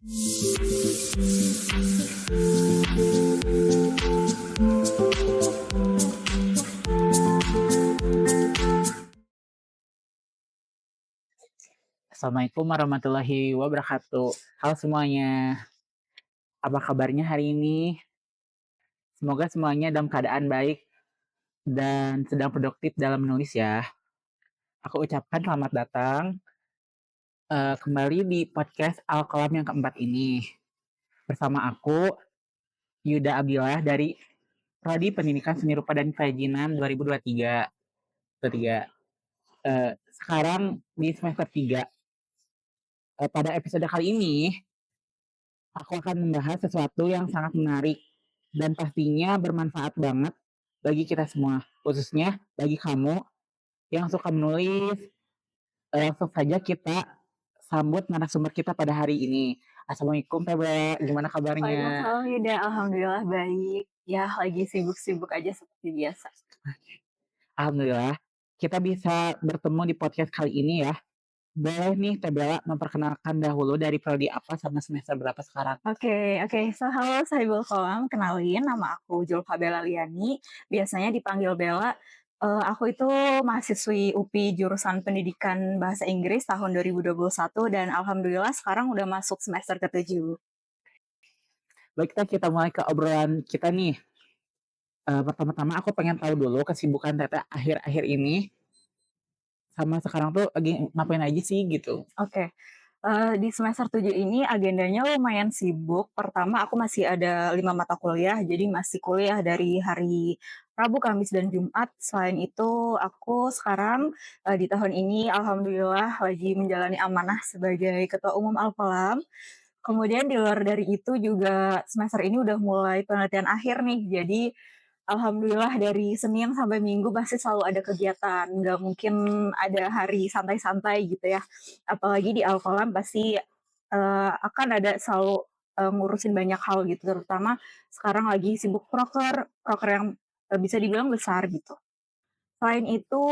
Assalamualaikum warahmatullahi wabarakatuh. Halo semuanya, apa kabarnya hari ini? Semoga semuanya dalam keadaan baik dan sedang produktif dalam menulis ya. Aku ucapkan selamat datang kembali di podcast Al-Qalam yang keempat ini. Bersama aku, Yuda Abilah dari Prodi Pendidikan Seni Rupa dan Kerajinan 2023. Sekarang di semester 3. Pada episode kali ini, aku akan membahas sesuatu yang sangat menarik dan pastinya bermanfaat banget bagi kita semua, khususnya bagi kamu yang suka menulis. Langsung saja kita sambut narasumber kita pada hari ini. Assalamualaikum Febra, gimana kabarnya? Waalaikumsalam Yuda, alhamdulillah baik. Ya lagi sibuk-sibuk aja seperti biasa. Alhamdulillah, kita bisa bertemu di podcast kali ini ya. Boleh nih Teh Bella memperkenalkan dahulu dari prodi apa sama semester berapa sekarang? Oke. So halo Sahibul Kolam, kenalin nama aku Julfa Bella Liani, biasanya dipanggil Bella. Aku itu mahasiswi UPI jurusan Pendidikan Bahasa Inggris tahun 2021 dan alhamdulillah sekarang udah masuk semester ke-7. Baik Teh, kita mulai ke obrolan kita nih. Pertama-tama aku pengen tahu dulu kesibukan Teteh akhir-akhir ini sama sekarang tuh lagi ngapain aja sih gitu. Oke. Di semester 7 ini agendanya lumayan sibuk. Pertama aku masih ada 5 mata kuliah, jadi masih kuliah dari hari Rabu, Kamis, dan Jumat. Selain itu aku sekarang, di tahun ini alhamdulillah lagi menjalani amanah sebagai Ketua Umum Alfalam. Kemudian di luar dari itu juga semester ini udah mulai penelitian akhir nih, jadi alhamdulillah dari Senin sampai Minggu pasti selalu ada kegiatan, nggak mungkin ada hari santai-santai gitu ya. Apalagi di Alkolam pasti, akan ada selalu, ngurusin banyak hal gitu, terutama sekarang lagi sibuk proker, proker yang, bisa dibilang besar gitu. Selain itu,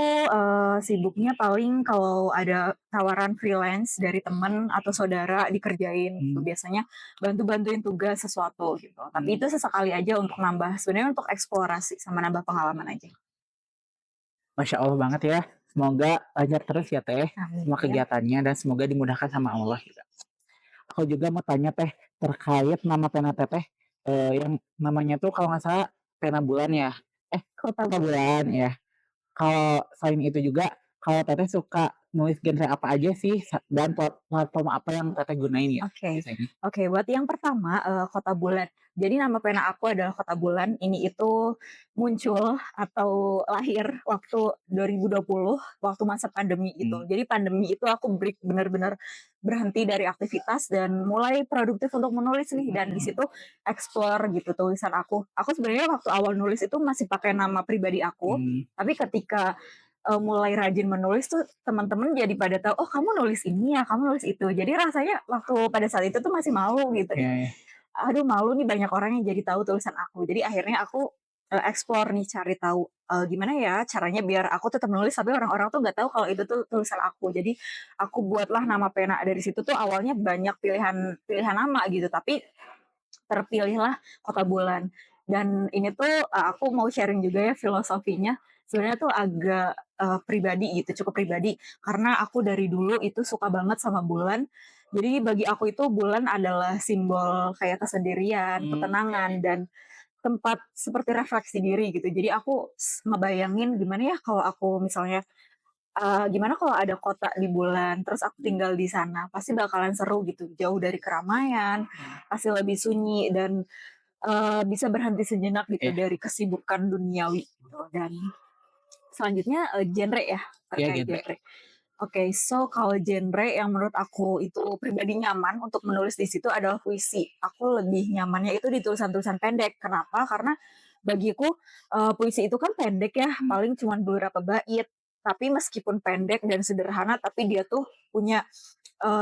sibuknya paling kalau ada tawaran freelance dari temen atau saudara dikerjain gitu, Hmm. biasanya bantu-bantuin tugas sesuatu gitu. Tapi itu sesekali aja untuk nambah sebenarnya untuk eksplorasi sama nambah pengalaman aja. Masya Allah banget ya. Semoga lancar terus ya Teh Amin semua ya. kegiatannya dan semoga dimudahkan sama Allah juga. Aku juga mau tanya Teh terkait nama pena Teteh yang namanya tuh kalau nggak salah pena bulan ya. Kota Kota bulan ya. Kalau selain itu juga, kalau Teteh suka nulis genre apa aja sih dan platform apa yang Teteh gunain ya Oke. biasanya? Oke, buat yang pertama, Kota Bulan. Jadi nama pena aku adalah Kota Bulan, ini itu muncul atau lahir waktu 2020, waktu masa pandemi gitu. Hmm. Jadi pandemi itu aku break benar-benar berhenti dari aktivitas dan mulai produktif untuk menulis nih, dan di situ explore gitu tulisan aku. Aku sebenarnya waktu awal nulis itu masih pakai nama pribadi aku, Hmm. tapi ketika mulai rajin menulis tuh teman-teman jadi pada tahu, "Oh kamu nulis ini ya, kamu nulis itu." Jadi rasanya waktu pada saat itu tuh masih malu gitu ya. Ya, ya. Aduh malu nih banyak orang yang jadi tahu tulisan aku. Jadi akhirnya aku, explore nih cari tahu, gimana ya caranya biar aku tetap nulis tapi orang-orang tuh nggak tahu kalau itu tuh tulisan aku. Jadi aku buatlah nama pena, dari situ tuh awalnya banyak pilihan pilihan nama gitu, tapi terpilihlah Kota Bulan. Dan ini tuh, aku mau sharing juga ya filosofinya, sebenarnya tuh agak, pribadi gitu, cukup pribadi. Karena aku dari dulu itu suka banget sama bulan, jadi bagi aku itu bulan adalah simbol kayak kesendirian, ketenangan, dan tempat seperti refleksi diri gitu. Jadi aku ngebayangin gimana ya kalau aku misalnya, gimana kalau ada kota di bulan, terus aku tinggal di sana, pasti bakalan seru gitu, jauh dari keramaian, pasti lebih sunyi dan bisa berhenti sejenak gitu Ya, dari kesibukan duniawi gitu. Dan selanjutnya, genre ya, ya terkait genre. genre. Oke, so kalau genre yang menurut aku itu pribadi nyaman untuk menulis di situ adalah puisi. Aku lebih nyamannya itu di tulisan-tulisan pendek. Kenapa? Karena bagiku, puisi itu kan pendek ya, paling cuman beberapa bait. Tapi meskipun pendek dan sederhana, tapi dia tuh punya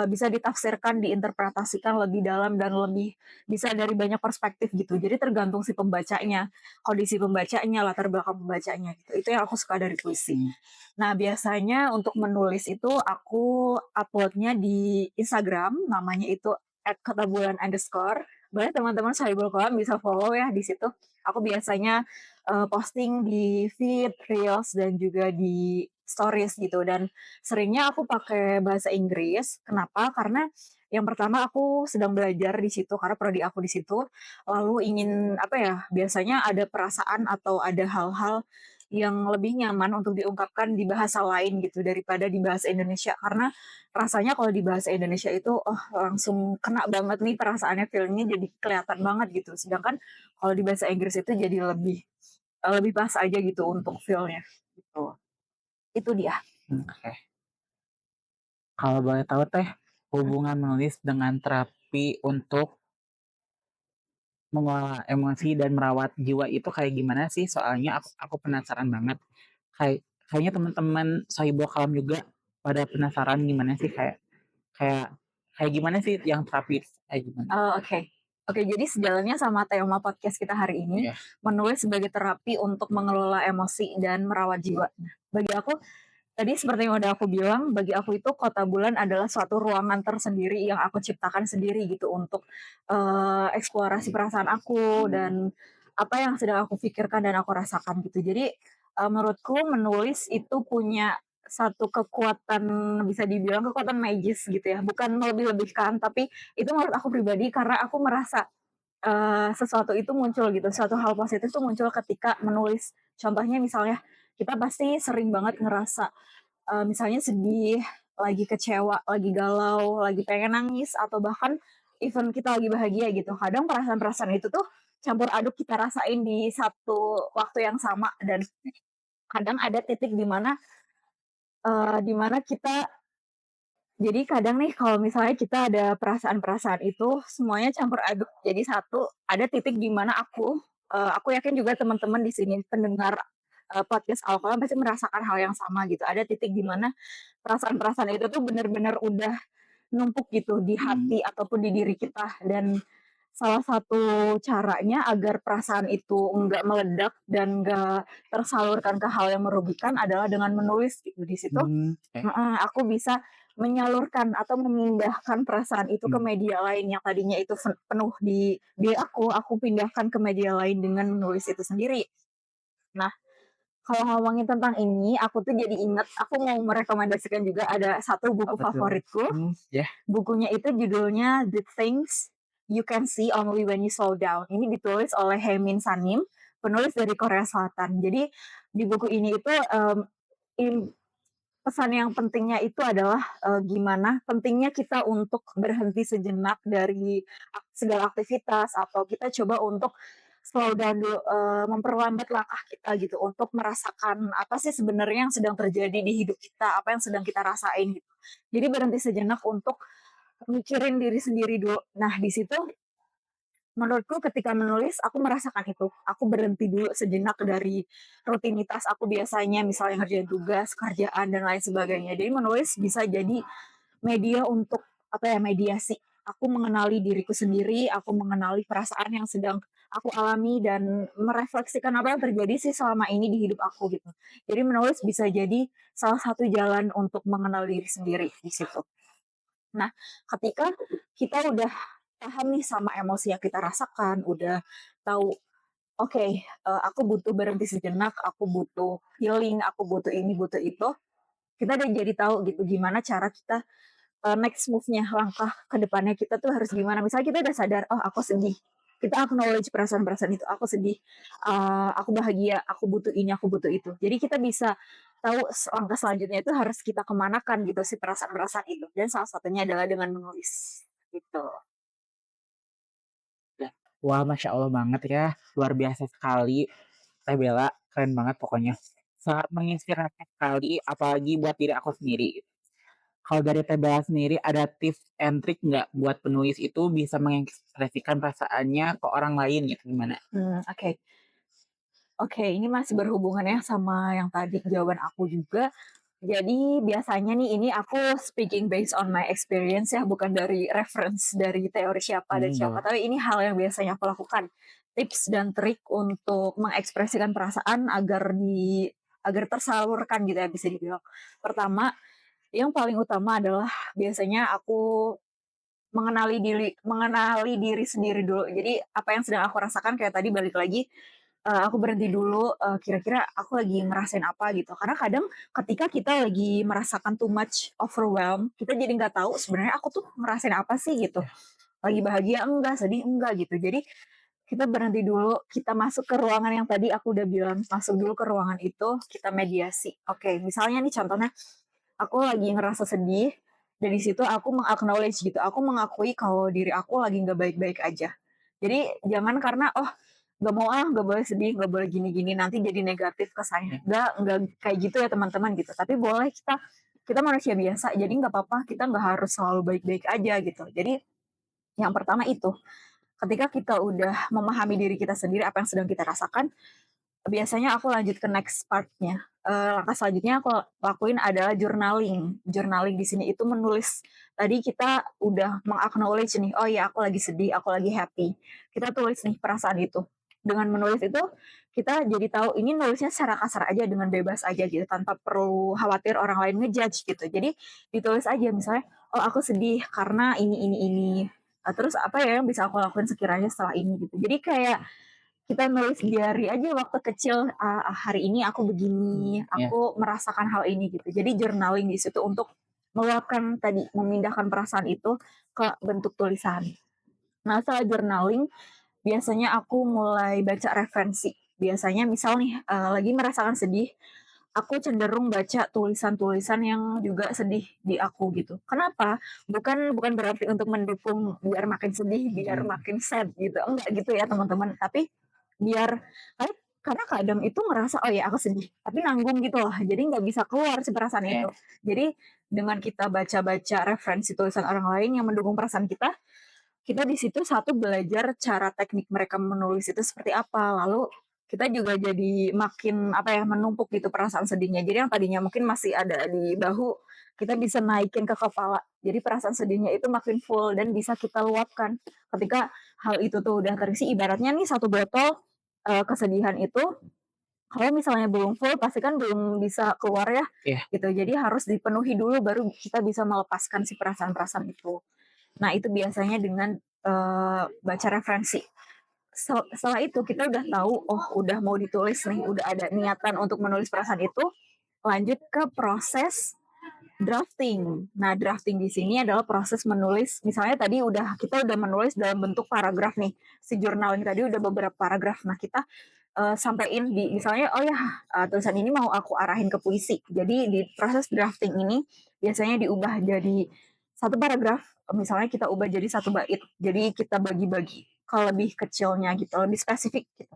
bisa ditafsirkan, diinterpretasikan lebih dalam dan lebih bisa dari banyak perspektif gitu. Jadi tergantung si pembacanya, kondisi pembacanya, latar belakang pembacanya gitu. Itu yang aku suka dari puisi. Hmm. Nah, biasanya untuk menulis itu aku uploadnya di Instagram, namanya itu @kotabulan_. Boleh teman-teman Sohibul Kolam bisa follow ya di situ. Aku biasanya, posting di feed, reels, dan juga di stories gitu, dan seringnya aku pakai bahasa Inggris. Kenapa? Karena yang pertama aku sedang belajar di situ karena prodi aku di situ, lalu ingin apa ya, biasanya ada perasaan atau ada hal-hal yang lebih nyaman untuk diungkapkan di bahasa lain gitu daripada di bahasa Indonesia. Karena rasanya kalau di bahasa Indonesia itu, oh langsung kena banget nih perasaannya, feelingnya jadi kelihatan banget gitu. Sedangkan kalau di bahasa Inggris itu jadi lebih pas aja gitu untuk feel-nya, gitu. Itu dia. Oke. Kalau boleh tahu Teh, hubungan menulis dengan terapi untuk mengelola emosi dan merawat jiwa itu kayak gimana sih? Soalnya aku penasaran banget. Kayaknya teman-teman Sohibul Kalam juga pada penasaran gimana sih kayak kayak kayak gimana sih yang terapi kayak gimana? Oh, oke. Oke, jadi sejalannya sama tema podcast kita hari ini, Iya. menulis sebagai terapi untuk mengelola emosi dan merawat jiwa. Nah, bagi aku, tadi seperti yang udah aku bilang, bagi aku itu Kota Bulan adalah suatu ruangan tersendiri yang aku ciptakan sendiri gitu untuk, eksplorasi perasaan aku dan apa yang sedang aku pikirkan dan aku rasakan gitu. Jadi, menurutku menulis itu punya satu kekuatan, bisa dibilang kekuatan magis gitu ya, bukan melebih-lebihkan, tapi itu menurut aku pribadi karena aku merasa, sesuatu itu muncul gitu, suatu hal positif itu muncul ketika menulis. Contohnya misalnya, kita pasti sering banget ngerasa, misalnya sedih, lagi kecewa, lagi galau, lagi pengen nangis, atau bahkan even kita lagi bahagia gitu. Kadang perasaan-perasaan itu tuh campur aduk kita rasain di satu waktu yang sama, dan kadang ada titik di mana kita, jadi kadang nih kalau misalnya kita ada perasaan-perasaan itu semuanya campur aduk jadi satu, ada titik di mana aku yakin juga teman-teman di sini pendengar, podcast Alkolam pasti merasakan hal yang sama gitu. Ada titik di mana perasaan-perasaan itu tuh benar-benar udah numpuk gitu di Mhm. hati ataupun di diri kita, dan salah satu caranya agar perasaan itu enggak meledak dan enggak tersalurkan ke hal yang merugikan adalah dengan menulis gitu. Di situ Oke. aku bisa menyalurkan atau memindahkan perasaan itu ke Mmm. media lain yang tadinya itu penuh di diri aku pindahkan ke media lain dengan menulis itu sendiri. Nah, kalau ngomongin tentang ini, aku tuh jadi inget, aku mau merekomendasikan juga ada satu buku Apa tuh? favoritku. Ya. Bukunya itu judulnya The Things You Can See Only When You Slow Down. Ini ditulis oleh Hae-min Sanim, penulis dari Korea Selatan. Jadi di buku ini itu, pesan yang pentingnya itu adalah, gimana pentingnya kita untuk berhenti sejenak dari segala aktivitas, atau kita coba untuk slow down dulu, memperlambat langkah kita gitu untuk merasakan apa sih sebenarnya yang sedang terjadi di hidup kita, apa yang sedang kita rasain gitu. Jadi berhenti sejenak untuk mikirin diri sendiri dulu. Nah, di situ menurutku ketika menulis aku merasakan itu. Aku berhenti dulu sejenak dari rutinitas aku biasanya, misalnya ngerjain tugas, kerjaan, dan lain sebagainya. Jadi menulis bisa jadi media untuk apa ya, mediasi. Aku mengenali diriku sendiri, aku mengenali perasaan yang sedang aku alami dan merefleksikan apa yang terjadi sih selama ini di hidup aku gitu. Jadi menulis bisa jadi salah satu jalan untuk mengenal diri sendiri di situ. Nah, ketika kita udah paham nih sama emosi yang kita rasakan, udah tahu, oke, aku butuh berhenti sejenak, aku butuh healing, aku butuh ini, butuh itu, kita udah jadi tahu gitu gimana cara kita, next move-nya, langkah ke depannya kita tuh harus gimana. Misalnya kita udah sadar, "Oh, aku sedih." Kita acknowledge perasaan-perasaan itu, "Aku sedih, aku bahagia, aku butuh ini, aku butuh itu." Jadi kita bisa tahu langkah selanjutnya itu harus kita kemanakan gitu si perasaan-perasaan itu, dan salah satunya adalah dengan menulis, gitu. Wah, Masya Allah banget ya, luar biasa sekali Teh Bella, keren banget pokoknya. Sangat menginspirasi sekali, apalagi buat diri aku sendiri. Kalau dari Teh Bella sendiri ada tips and trick nggak buat penulis itu bisa mengekspresikan perasaannya ke orang lain gitu, gimana? Oke. Oke, ini masih berhubungan ya sama yang tadi jawaban aku juga. Jadi biasanya nih, ini aku speaking based on my experience ya, bukan dari reference dari teori siapa dan siapa, Boleh. tapi ini hal yang biasanya aku lakukan. Tips dan trik untuk mengekspresikan perasaan agar tersalurkan gitu ya, bisa dibilang. Pertama, yang paling utama adalah biasanya aku mengenali diri sendiri dulu. Jadi apa yang sedang aku rasakan kayak tadi balik lagi, aku berhenti dulu, kira-kira aku lagi ngerasain apa gitu. Karena kadang ketika kita lagi merasakan too much overwhelm, kita jadi nggak tahu sebenarnya aku tuh ngerasain apa sih gitu. iya, Lagi bahagia enggak, sedih enggak gitu. Jadi kita berhenti dulu, kita masuk ke ruangan yang tadi aku udah bilang, masuk dulu ke ruangan itu, kita mediasi. Oke, misalnya nih contohnya, aku lagi ngerasa sedih, dan di situ aku meng-acknowledge gitu, aku mengakui kalau diri aku lagi nggak baik-baik aja. Jadi jangan karena, "Oh, nggak mau ah, nggak boleh sedih, nggak boleh gini-gini, nanti jadi negatif ke saya." iya, Nggak kayak gitu ya teman-teman gitu. Tapi boleh kita kita manusia biasa, jadi nggak apa-apa, kita nggak harus selalu baik-baik aja gitu. Jadi yang pertama itu, ketika kita udah memahami diri kita sendiri, apa yang sedang kita rasakan, biasanya aku lanjut ke next part-nya. Langkah selanjutnya aku lakuin adalah journaling. Journaling di sini itu menulis. Tadi kita udah meng-acknowledge nih, "Oh ya, aku lagi sedih, aku lagi happy." Kita tulis nih perasaan itu. Dengan menulis itu, kita jadi tahu ini nulisnya secara kasar aja dengan bebas aja gitu, tanpa perlu khawatir orang lain ngejudge gitu. Jadi ditulis aja misalnya, "Oh, aku sedih karena ini." Terus apa ya yang bisa aku lakuin sekiranya setelah ini gitu. Jadi kayak kita nulis diary aja waktu kecil, hari ini aku begini, iya, aku merasakan hal ini gitu. Jadi journaling di situ untuk meluapkan tadi, memindahkan perasaan itu ke bentuk tulisan. Nah, setelah journaling, biasanya aku mulai baca referensi. Biasanya misal nih, lagi merasakan sedih, aku cenderung baca tulisan-tulisan yang juga sedih di aku gitu. Kenapa? Bukan bukan berarti untuk mendukung biar makin sedih, biar mhm, makin sad gitu, enggak gitu ya teman-teman. Tapi biar karena kadang itu ngerasa, "Oh ya aku sedih," tapi nanggung gitu loh, jadi nggak bisa keluar si perasaan iya, itu. Jadi dengan kita baca-baca referensi tulisan orang lain yang mendukung perasaan kita di situ satu belajar cara teknik mereka menulis itu seperti apa, lalu kita juga jadi makin apa ya, menumpuk gitu perasaan sedihnya. Jadi yang tadinya mungkin masih ada di bahu, kita bisa naikin ke kepala. Jadi perasaan sedihnya itu makin full dan bisa kita luapkan. Ketika hal itu tuh udah terisi, ibaratnya nih satu botol, kesedihan itu kalau misalnya belum full pasti kan belum bisa keluar ya, iya, gitu. Jadi harus dipenuhi dulu baru kita bisa melepaskan si perasaan-perasaan itu. Nah, itu biasanya dengan, baca referensi. Setelah itu kita udah tahu, oh udah mau ditulis nih, udah ada niatan untuk menulis perasaan itu, lanjut ke proses drafting. Nah, drafting di sini adalah proses menulis, misalnya tadi kita udah menulis dalam bentuk paragraf nih, si journaling tadi udah beberapa paragraf. Nah, kita sampein di misalnya, oh ya, tulisan ini mau aku arahin ke puisi. Jadi di proses drafting ini biasanya diubah jadi satu paragraf, misalnya kita ubah jadi satu bait. Jadi kita bagi-bagi ke lebih kecilnya gitu, lebih spesifik gitu.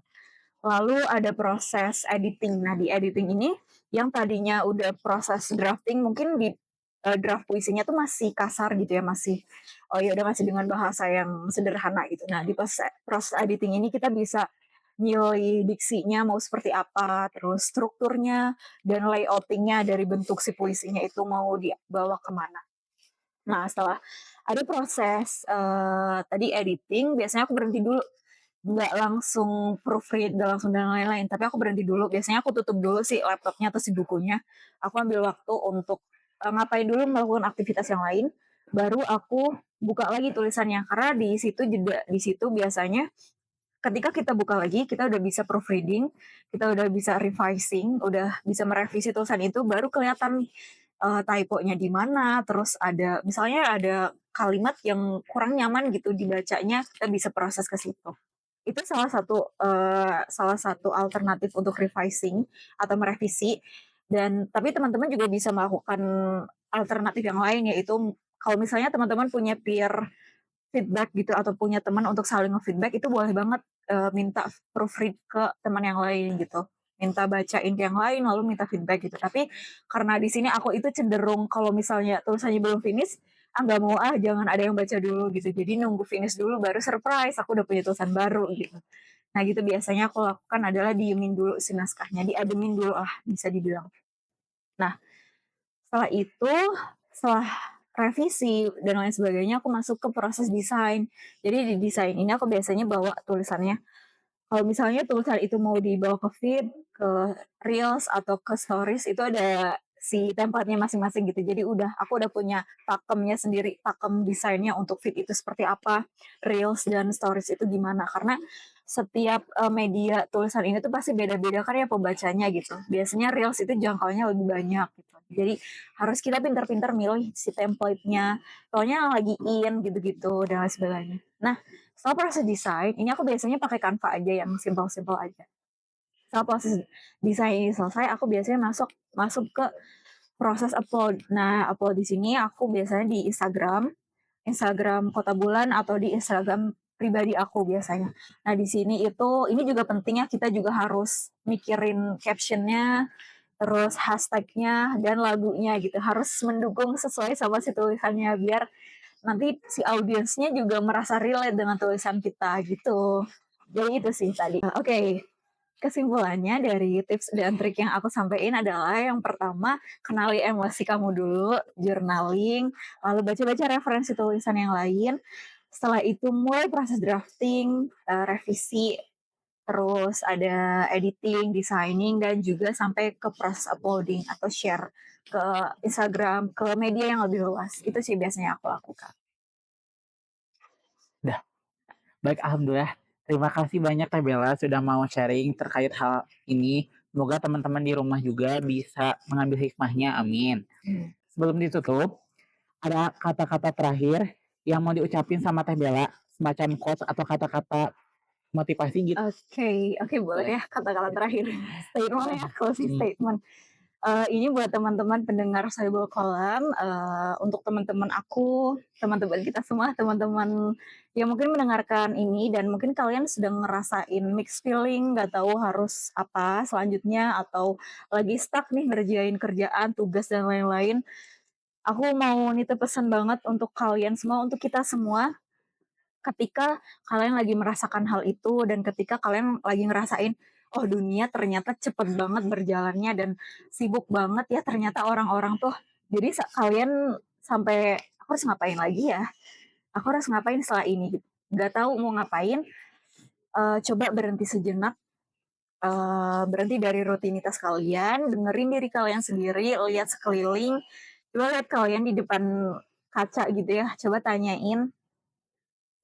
Lalu ada proses editing. Nah, di editing ini yang tadinya udah proses drafting mungkin di draft puisinya tuh masih kasar gitu ya, masih oh ya udah masih dengan bahasa yang sederhana gitu. Nah, di proses proses editing ini kita bisa milih diksinya mau seperti apa, terus strukturnya dan layoutingnya dari bentuk si puisinya itu mau dibawa kemana. Nah, setelah ada proses, tadi editing, biasanya aku berhenti dulu, nggak langsung proofread, nggak langsung dan lain-lain, tapi aku berhenti dulu. Biasanya aku tutup dulu si laptopnya atau si bukunya, aku ambil waktu untuk, ngapain dulu, melakukan aktivitas yang lain, baru aku buka lagi tulisannya. Karena di situ biasanya ketika kita buka lagi, kita udah bisa proofreading, kita udah bisa revising, udah bisa merevisi tulisan itu, baru kelihatan nih, typonya di mana, terus misalnya ada kalimat yang kurang nyaman gitu dibacanya, kita bisa proses ke situ. Itu salah satu alternatif untuk revising atau merevisi tapi teman-teman juga bisa melakukan alternatif yang lain, yaitu kalau misalnya teman-teman punya peer feedback gitu atau punya teman untuk saling nge-feedback itu boleh banget, minta proofread ke teman yang lain gitu. Minta bacain ke yang lain lalu minta feedback gitu. Tapi karena di sini aku itu cenderung kalau misalnya tulisannya belum finish, nggak mau ah jangan ada yang baca dulu gitu. Jadi nunggu finish dulu baru surprise aku udah punya tulisan baru gitu. Nah gitu biasanya aku lakukan adalah diemin dulu si naskahnya, diademin dulu lah bisa dibilang. Nah setelah itu, setelah revisi dan lain sebagainya, aku masuk ke proses desain. Jadi di desain ini aku biasanya bawa tulisannya. Kalau misalnya tulisan itu mau dibawa ke feed, ke reels atau ke stories itu ada si template-nya masing-masing gitu. Jadi aku udah punya pakemnya sendiri, pakem desainnya untuk feed itu seperti apa, reels dan stories itu gimana. Karena setiap media tulisan ini tuh pasti beda-beda kan ya pembacanya gitu. Biasanya reels itu jangkauannya lebih banyak gitu. Jadi harus kita pintar-pintar milih si template-nya, soalnya lagi in gitu-gitu dan lain sebagainya. Nah, setelah proses desain, ini aku biasanya pakai Canva aja yang simpel-simpel aja. Setelah proses desain ini selesai, aku biasanya masuk masuk ke proses upload. Nah, upload di sini aku biasanya di Instagram, Instagram Kota Bulan atau di Instagram pribadi aku biasanya. Nah, di sini ini juga penting ya, kita juga harus mikirin captionnya, terus hashtagnya dan lagunya gitu. Harus mendukung sesuai sama si tulisannya biar nanti si audiensnya juga merasa relate dengan tulisan kita gitu. Jadi itu sih tadi. Oke, kesimpulannya dari tips dan trik yang aku sampaikan adalah yang pertama, kenali emosi kamu dulu, journaling, lalu baca-baca referensi tulisan yang lain. Setelah itu mulai proses drafting, revisi, terus ada editing, designing, dan juga sampai ke proses uploading atau share ke Instagram, ke media yang lebih luas. Itu sih biasanya aku lakukan. Dah, baik alhamdulillah. Terima kasih banyak Teh Bella sudah mau sharing terkait hal ini. Semoga teman-teman di rumah juga bisa mengambil hikmahnya. Amin. Sebelum ditutup, ada kata-kata terakhir yang mau diucapin sama Teh Bella, semacam quotes atau kata-kata motivasi gitu. Oke, boleh Boleh. ya kata-kata terakhir. Statement ya, closing statement. Ini buat teman-teman pendengar Saibul Kolam, untuk teman-teman aku, teman-teman kita semua, teman-teman yang mungkin mendengarkan ini dan mungkin kalian sedang ngerasain mixed feeling, nggak tahu harus apa selanjutnya atau lagi stuck nih ngerjain kerjaan, tugas dan lain-lain. Aku mau nitip pesan banget untuk kalian semua, untuk kita semua, ketika kalian lagi merasakan hal itu dan ketika kalian lagi ngerasain, oh dunia ternyata cepet banget berjalannya dan sibuk banget ya ternyata orang-orang tuh. Jadi kalian sampai aku harus ngapain lagi ya? Aku harus ngapain setelah ini? Gitu. Gak tahu mau ngapain. Coba berhenti sejenak, berhenti dari rutinitas kalian, dengerin diri kalian sendiri, lihat sekeliling, coba lihat kalian di depan kaca gitu ya, coba tanyain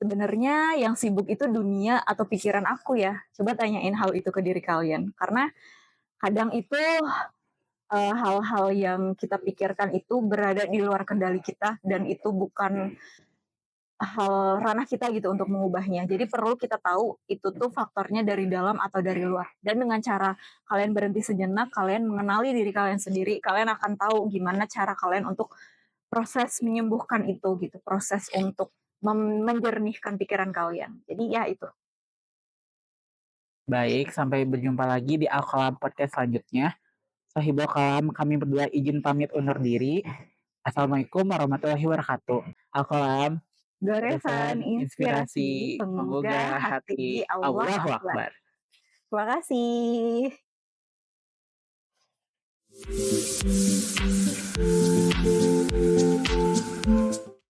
sebenarnya yang sibuk itu dunia atau pikiran aku ya? Coba tanyain hal itu ke diri kalian. Karena kadang itu hal-hal yang kita pikirkan itu berada di luar kendali kita dan itu bukan hal ranah kita gitu untuk mengubahnya. Jadi perlu kita tahu itu tuh faktornya dari dalam atau dari luar. Dan dengan cara kalian berhenti sejenak, kalian mengenali diri kalian sendiri, kalian akan tahu gimana cara kalian untuk proses menyembuhkan itu gitu, proses untuk menjernihkan pikiran kalian. Jadi ya itu. Baik, sampai berjumpa lagi di Al-Kalam Podcast selanjutnya. Sahibul Kalam, kami berdua izin pamit undur diri. Assalamualaikum warahmatullahi wabarakatuh. Al-Kalam, Goresan goresan inspirasi inspirasi penggugah menggugah hati. hati. Allahu Allahu Akbar. Akbar. Terima kasih.